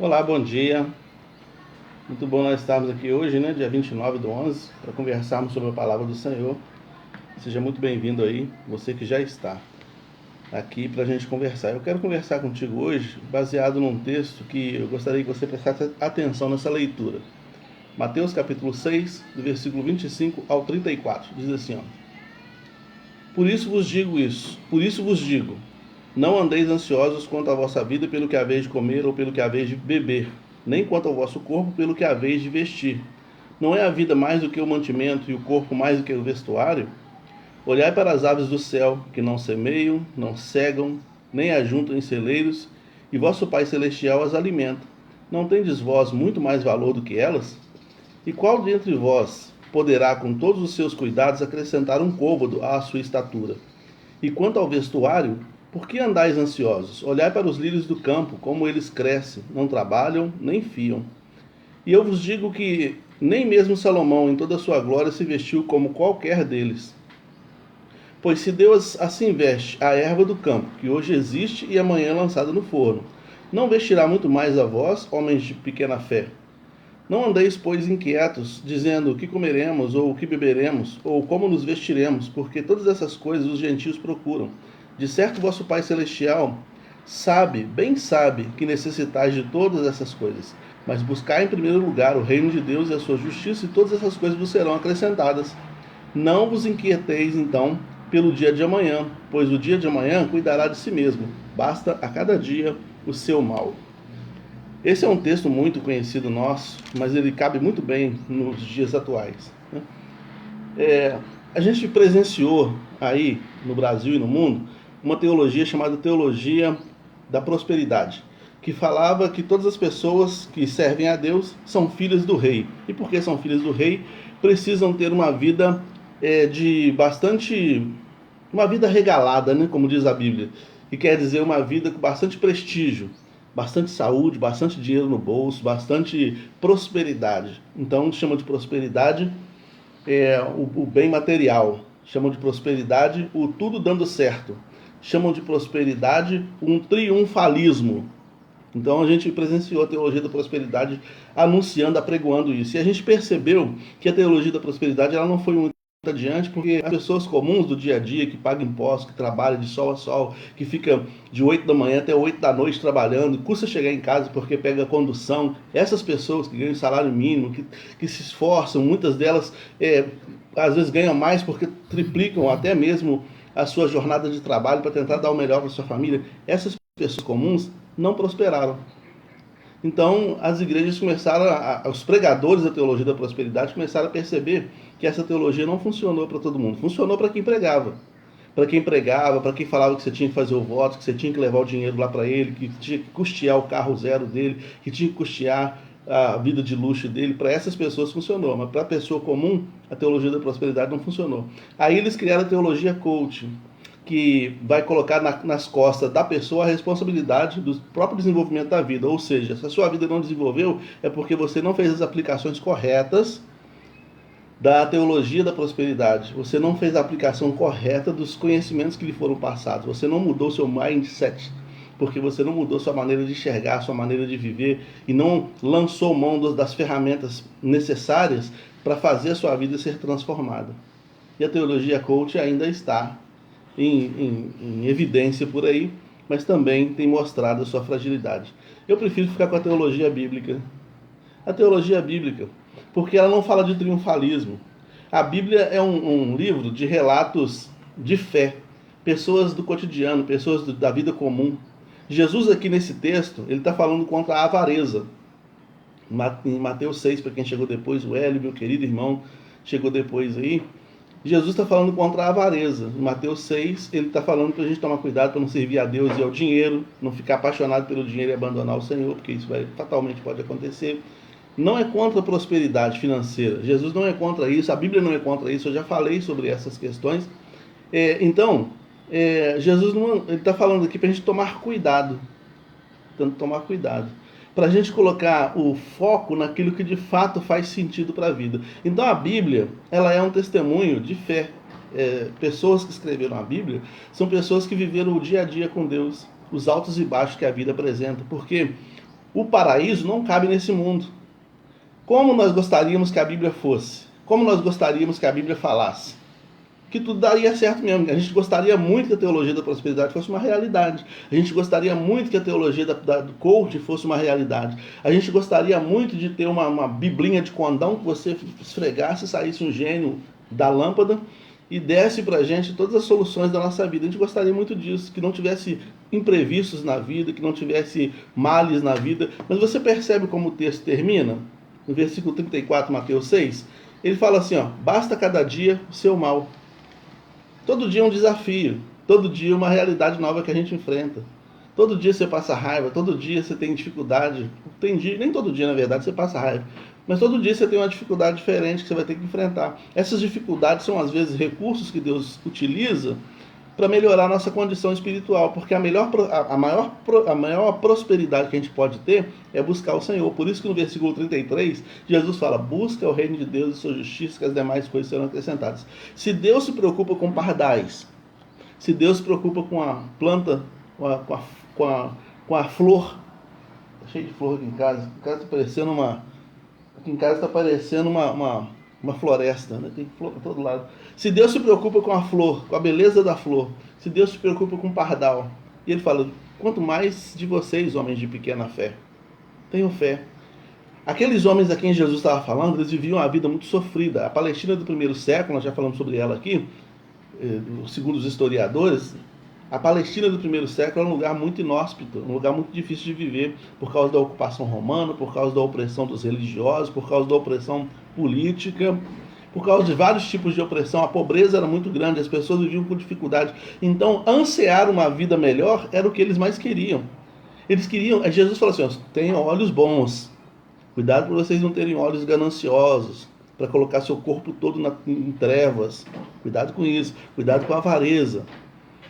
Olá, bom dia. Muito bom nós estarmos aqui hoje, né, dia 29/11, para conversarmos sobre a palavra do Senhor. Seja muito bem-vindo aí, você que já está aqui para a gente conversar. Eu quero conversar contigo hoje baseado num texto que eu gostaria que você prestasse atenção nessa leitura. Mateus capítulo 6, do versículo 25 ao 34, diz assim, ó: por isso vos digo, não andeis ansiosos quanto à vossa vida pelo que haveis de comer ou pelo que haveis de beber, nem quanto ao vosso corpo pelo que haveis de vestir. Não é a vida mais do que o mantimento e o corpo mais do que o vestuário? Olhai para as aves do céu, que não semeiam, não cegam, nem ajuntam em celeiros, e vosso Pai Celestial as alimenta. Não tendes vós muito mais valor do que elas? E qual dentre vós poderá, com todos os seus cuidados, acrescentar um côvado à sua estatura? E quanto ao vestuário, por que andais ansiosos? Olhai para os lírios do campo, como eles crescem, não trabalham, nem fiam. E eu vos digo que nem mesmo Salomão, em toda a sua glória, se vestiu como qualquer deles. Pois se Deus assim veste a erva do campo, que hoje existe e amanhã é lançada no forno, não vestirá muito mais a vós, homens de pequena fé? Não andeis, pois, inquietos, dizendo o que comeremos, ou o que beberemos, ou como nos vestiremos, porque todas essas coisas os gentios procuram. De certo, vosso Pai Celestial bem sabe, que necessitais de todas essas coisas. Mas buscai em primeiro lugar o reino de Deus e a sua justiça, e todas essas coisas vos serão acrescentadas. Não vos inquieteis, então, pelo dia de amanhã, pois o dia de amanhã cuidará de si mesmo. Basta a cada dia o seu mal. Esse é um texto muito conhecido nosso, mas ele cabe muito bem nos dias atuais. A gente presenciou aí no Brasil e no mundo uma teologia chamada teologia da prosperidade, que falava que todas as pessoas que servem a Deus são filhas do rei. E porque são filhas do rei, precisam ter uma vida uma vida regalada, né, como diz a Bíblia, que quer dizer uma vida com bastante prestígio, bastante saúde, bastante dinheiro no bolso, bastante prosperidade. Então chama de prosperidade o bem material, chamam de prosperidade o tudo dando certo, chamam de prosperidade um triunfalismo. Então a gente presenciou a teologia da prosperidade anunciando, apregoando isso. E a gente percebeu que a teologia da prosperidade ela não foi muito adiante, porque as pessoas comuns do dia a dia, que pagam impostos, que trabalham de sol a sol, que fica de 8 da manhã até 8 da noite trabalhando, custa chegar em casa porque pega condução, essas pessoas que ganham salário mínimo, que se esforçam, muitas delas às vezes ganham mais porque triplicam até mesmo a sua jornada de trabalho para tentar dar o melhor para a sua família. Essas pessoas comuns não prosperaram. Então, as igrejas começaram, os pregadores da teologia da prosperidade começaram a perceber que essa teologia não funcionou para todo mundo. Funcionou para quem pregava. Para quem falava que você tinha que fazer o voto, que você tinha que levar o dinheiro lá para ele, que tinha que custear o carro zero dele, que tinha que custear a vida de luxo dele. Para essas pessoas funcionou, mas para a pessoa comum, a teologia da prosperidade não funcionou. Aí eles criaram a teologia coaching, que vai colocar nas costas da pessoa a responsabilidade do próprio desenvolvimento da vida. Ou seja, se a sua vida não desenvolveu, é porque você não fez as aplicações corretas da teologia da prosperidade. Você não fez a aplicação correta dos conhecimentos que lhe foram passados. Você não mudou seu mindset, porque você não mudou sua maneira de enxergar, sua maneira de viver, e não lançou mão das ferramentas necessárias para fazer a sua vida ser transformada. E a teologia coach ainda está em evidência por aí, mas também tem mostrado a sua fragilidade. Eu prefiro ficar com a teologia bíblica. A teologia bíblica, porque ela não fala de triunfalismo. A Bíblia é um livro de relatos de fé, pessoas do cotidiano, pessoas da vida comum. Jesus aqui nesse texto, ele está falando contra a avareza. Em Mateus 6, para quem chegou depois, o Hélio, meu querido irmão, chegou depois aí, Jesus está falando contra a avareza. Em Mateus 6, ele está falando para a gente tomar cuidado para não servir a Deus e ao dinheiro, não ficar apaixonado pelo dinheiro e abandonar o Senhor, porque isso fatalmente pode acontecer. Não é contra a prosperidade financeira. Jesus não é contra isso, a Bíblia não é contra isso, eu já falei sobre essas questões. Jesus está falando aqui para a gente tomar cuidado. Tomar cuidado. Para a gente colocar o foco naquilo que de fato faz sentido para a vida. Então a Bíblia, ela é um testemunho de fé. Pessoas que escreveram a Bíblia são pessoas que viveram o dia a dia com Deus, os altos e baixos que a vida apresenta, porque O paraíso não cabe nesse mundo. Como nós gostaríamos que a Bíblia fosse? Como nós gostaríamos que a Bíblia falasse? Que tudo daria certo mesmo. A gente gostaria muito que a teologia da prosperidade fosse uma realidade. A gente gostaria muito que a teologia do coaching fosse uma realidade. A gente gostaria muito de ter uma biblinha de condão que você esfregasse e saísse um gênio da lâmpada e desse pra gente todas as soluções da nossa vida. A gente gostaria muito disso, que não tivesse imprevistos na vida, que não tivesse males na vida. Mas você percebe como o texto termina? No versículo 34, Mateus 6, ele fala assim, ó, basta cada dia o seu mal. Todo dia é um desafio, todo dia é uma realidade nova que a gente enfrenta. Todo dia você passa raiva, todo dia você tem dificuldade. Tem dia, nem todo dia, na verdade, você passa raiva. Mas todo dia você tem uma dificuldade diferente que você vai ter que enfrentar. Essas dificuldades são, às vezes, recursos que Deus utiliza para melhorar a nossa condição espiritual. Porque a maior prosperidade que a gente pode ter é buscar o Senhor. Por isso que no versículo 33, Jesus fala, busca o reino de Deus e sua justiça, que as demais coisas serão acrescentadas. Se Deus se preocupa com pardais, se Deus se preocupa com a planta, com a flor, tá cheio de flor aqui em casa, aqui em casa está parecendo uma floresta, né? Tem flor para todo lado. Se Deus se preocupa com a flor, com a beleza da flor, se Deus se preocupa com o pardal, e ele fala, quanto mais de vocês, homens de pequena fé, tenham fé. Aqueles homens a quem Jesus estava falando, eles viviam uma vida muito sofrida. A Palestina do primeiro século, nós já falamos sobre ela aqui, segundo os historiadores, a Palestina do primeiro século era um lugar muito inóspito, um lugar muito difícil de viver, por causa da ocupação romana, por causa da opressão dos religiosos, por causa da opressão política, por causa de vários tipos de opressão. A pobreza era muito grande, as pessoas viviam com dificuldade. Então, ansiar uma vida melhor era o que eles mais queriam. Eles queriam, Jesus falou assim, tenham olhos bons, cuidado para vocês não terem olhos gananciosos, para colocar seu corpo todo em trevas, cuidado com isso, cuidado com a avareza.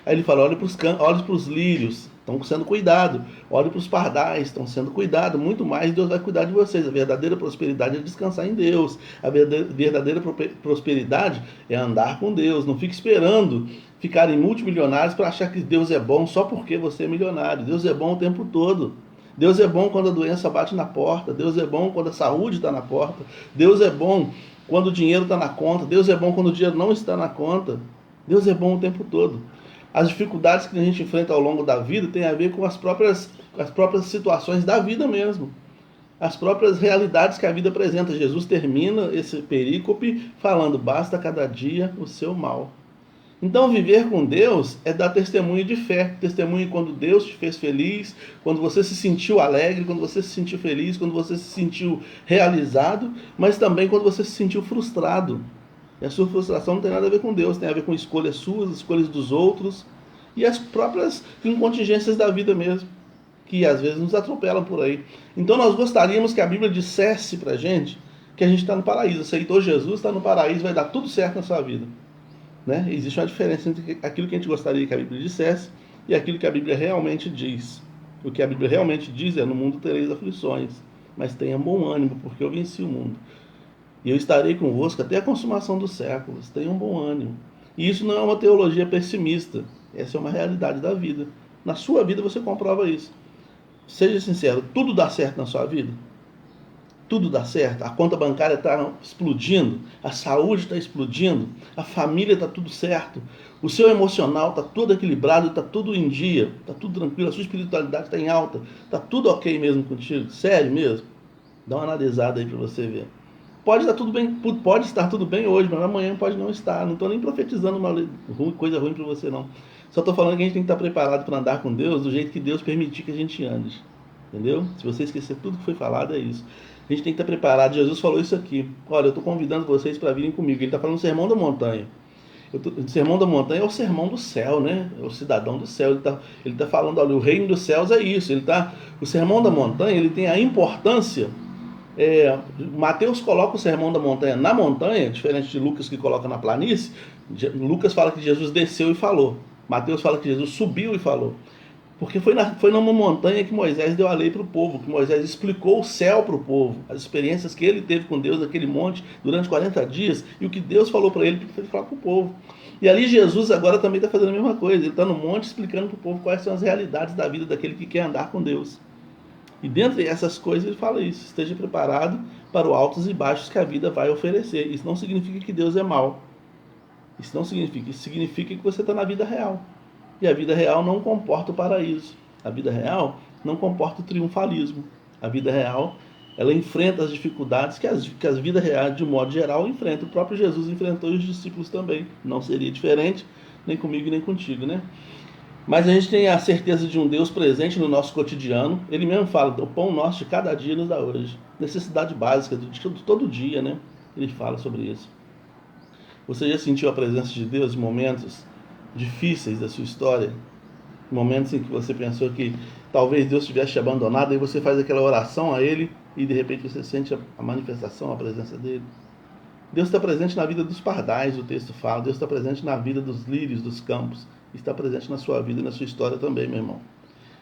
Aí ele fala, olhe para os lírios, estão sendo cuidados. Olhe para os pardais, estão sendo cuidados. Muito mais Deus vai cuidar de vocês. A verdadeira prosperidade é descansar em Deus. A verdadeira prosperidade é andar com Deus. Não fique esperando ficarem multimilionários para achar que Deus é bom só porque você é milionário. Deus é bom o tempo todo. Deus é bom quando a doença bate na porta. Deus é bom quando a saúde está na porta. Deus é bom quando o dinheiro está na conta. Deus é bom quando o dinheiro não está na conta. Deus é bom o tempo todo. As dificuldades que a gente enfrenta ao longo da vida têm a ver com as próprias situações da vida mesmo. As próprias realidades que a vida apresenta. Jesus termina esse perícope falando, basta cada dia o seu mal. Então viver com Deus é dar testemunho de fé. Testemunho quando Deus te fez feliz, quando você se sentiu alegre, quando você se sentiu feliz, quando você se sentiu realizado, mas também quando você se sentiu frustrado. E a sua frustração não tem nada a ver com Deus, tem a ver com escolhas suas, escolhas dos outros e as próprias contingências da vida mesmo, que às vezes nos atropelam por aí. Então nós gostaríamos que a Bíblia dissesse pra gente que a gente está no paraíso. Aceitou Jesus, está no paraíso, vai dar tudo certo na sua vida. Né? Existe uma diferença entre aquilo que a gente gostaria que a Bíblia dissesse e aquilo que a Bíblia realmente diz. O que a Bíblia realmente diz é, no mundo tereis aflições, mas tenha bom ânimo, porque eu venci o mundo. E eu estarei convosco até a consumação dos séculos. Tenham bom ânimo. E isso não é uma teologia pessimista. Essa é uma realidade da vida. Na sua vida você comprova isso. Seja sincero, tudo dá certo na sua vida? Tudo dá certo? A conta bancária está explodindo, a saúde está explodindo, a família está tudo certo, o seu emocional está tudo equilibrado, está tudo em dia, está tudo tranquilo, a sua espiritualidade está em alta, está tudo ok mesmo contigo? Sério mesmo? Dá uma analisada aí para você ver. Pode estar tudo bem hoje, mas amanhã pode não estar. Não estou nem profetizando uma coisa ruim para você, não. Só estou falando que a gente tem que estar preparado para andar com Deus do jeito que Deus permitir que a gente ande. Entendeu? Se você esquecer tudo que foi falado, é isso. A gente tem que estar preparado. Jesus falou isso aqui. Olha, eu estou convidando vocês para virem comigo. Ele está falando do Sermão da Montanha. O Sermão da Montanha é o sermão do céu, né? É o cidadão do céu. Ele tá falando, olha, o reino dos céus é isso. O Sermão da Montanha, ele tem a importância... Mateus coloca o Sermão da Montanha na montanha, diferente de Lucas que coloca na planície. Lucas fala que Jesus desceu e falou. Mateus fala que Jesus subiu e falou. Porque foi numa montanha que Moisés deu a lei para o povo, que Moisés explicou o céu para o povo, as experiências que ele teve com Deus naquele monte durante 40 dias, e o que Deus falou para ele falar para o povo. E ali Jesus agora também está fazendo a mesma coisa. Ele está no monte explicando para o povo quais são as realidades da vida daquele que quer andar com Deus. E dentre essas coisas ele fala isso: esteja preparado para os altos e baixos que a vida vai oferecer. Isso não significa que Deus é mau. Isso não significa. Isso significa que você está na vida real. E a vida real não comporta o paraíso. A vida real não comporta o triunfalismo. A vida real, ela enfrenta as dificuldades que as vidas reais, de um modo geral, enfrentam. O próprio Jesus enfrentou e os discípulos também. Não seria diferente, nem comigo nem contigo, né? Mas a gente tem a certeza de um Deus presente no nosso cotidiano. Ele mesmo fala: o pão nosso de cada dia nos dá hoje. Necessidade básica de todo dia, né? Ele fala sobre isso. Você já sentiu a presença de Deus em momentos difíceis da sua história? Momentos em que você pensou que talvez Deus tivesse te abandonado, e você faz aquela oração a Ele e de repente você sente a manifestação, a presença dEle. Deus está presente na vida dos pardais, o texto fala. Deus está presente na vida dos lírios dos campos. Está presente na sua vida e na sua história também, meu irmão.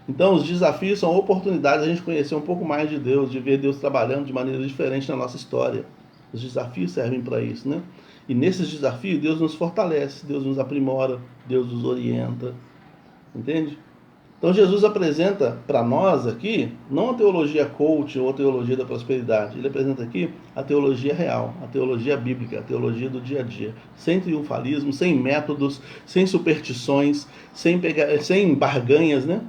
Então, os desafios são oportunidades de a gente conhecer um pouco mais de Deus, de ver Deus trabalhando de maneira diferente na nossa história. Os desafios servem para isso, né? E nesses desafios, Deus nos fortalece, Deus nos aprimora, Deus nos orienta. Entende? Então, Jesus apresenta para nós aqui, não a teologia coach ou a teologia da prosperidade, ele apresenta aqui a teologia real, a teologia bíblica, a teologia do dia a dia, sem triunfalismo, sem métodos, sem superstições, sem barganhas, né?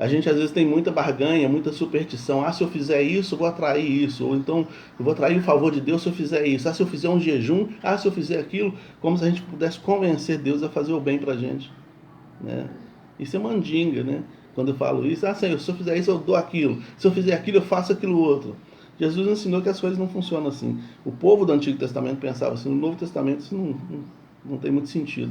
A gente às vezes tem muita barganha, muita superstição. Se eu fizer isso, eu vou atrair isso. Ou então, eu vou atrair o favor de Deus se eu fizer isso. Se eu fizer um jejum, se eu fizer aquilo. Como se a gente pudesse convencer Deus a fazer o bem pra gente, né? Isso é mandinga, né? Quando eu falo isso, Senhor, se eu fizer isso, eu dou aquilo. Se eu fizer aquilo, eu faço aquilo outro. Jesus ensinou que as coisas não funcionam assim. O povo do Antigo Testamento pensava assim. No Novo Testamento isso não tem muito sentido,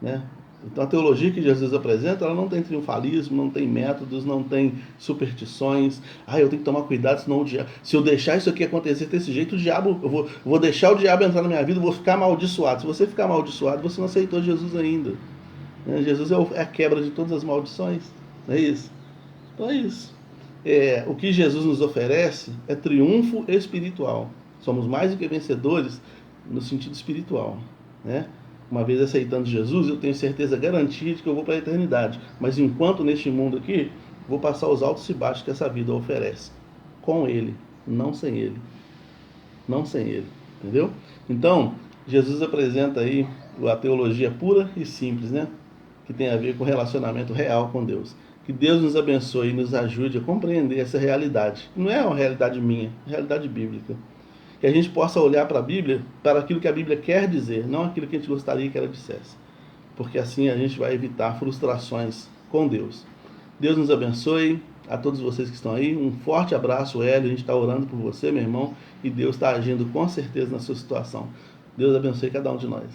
né? Então a teologia que Jesus apresenta, ela não tem triunfalismo, não tem métodos, não tem superstições. Eu tenho que tomar cuidado, senão o diabo, se eu deixar isso aqui acontecer desse jeito, o diabo, eu vou deixar o diabo entrar na minha vida, eu vou ficar amaldiçoado. Se você ficar amaldiçoado, você não aceitou Jesus ainda. Jesus é a quebra de todas as maldições, não é isso? Então é isso. O que Jesus nos oferece é triunfo espiritual. Somos mais do que vencedores no sentido espiritual, né? Uma vez aceitando Jesus, eu tenho certeza garantia de que eu vou para a eternidade. Mas enquanto neste mundo aqui, vou passar os altos e baixos que essa vida oferece. Com Ele, não sem Ele. Não sem Ele, entendeu? Então, Jesus apresenta aí a teologia pura e simples, né? Que tem a ver com relacionamento real com Deus. Que Deus nos abençoe e nos ajude a compreender essa realidade. Não é uma realidade minha, é uma realidade bíblica. Que a gente possa olhar para a Bíblia, para aquilo que a Bíblia quer dizer, não aquilo que a gente gostaria que ela dissesse. Porque assim a gente vai evitar frustrações com Deus. Deus nos abençoe, a todos vocês que estão aí. Um forte abraço, Hélio. A gente está orando por você, meu irmão, e Deus está agindo com certeza na sua situação. Deus abençoe cada um de nós.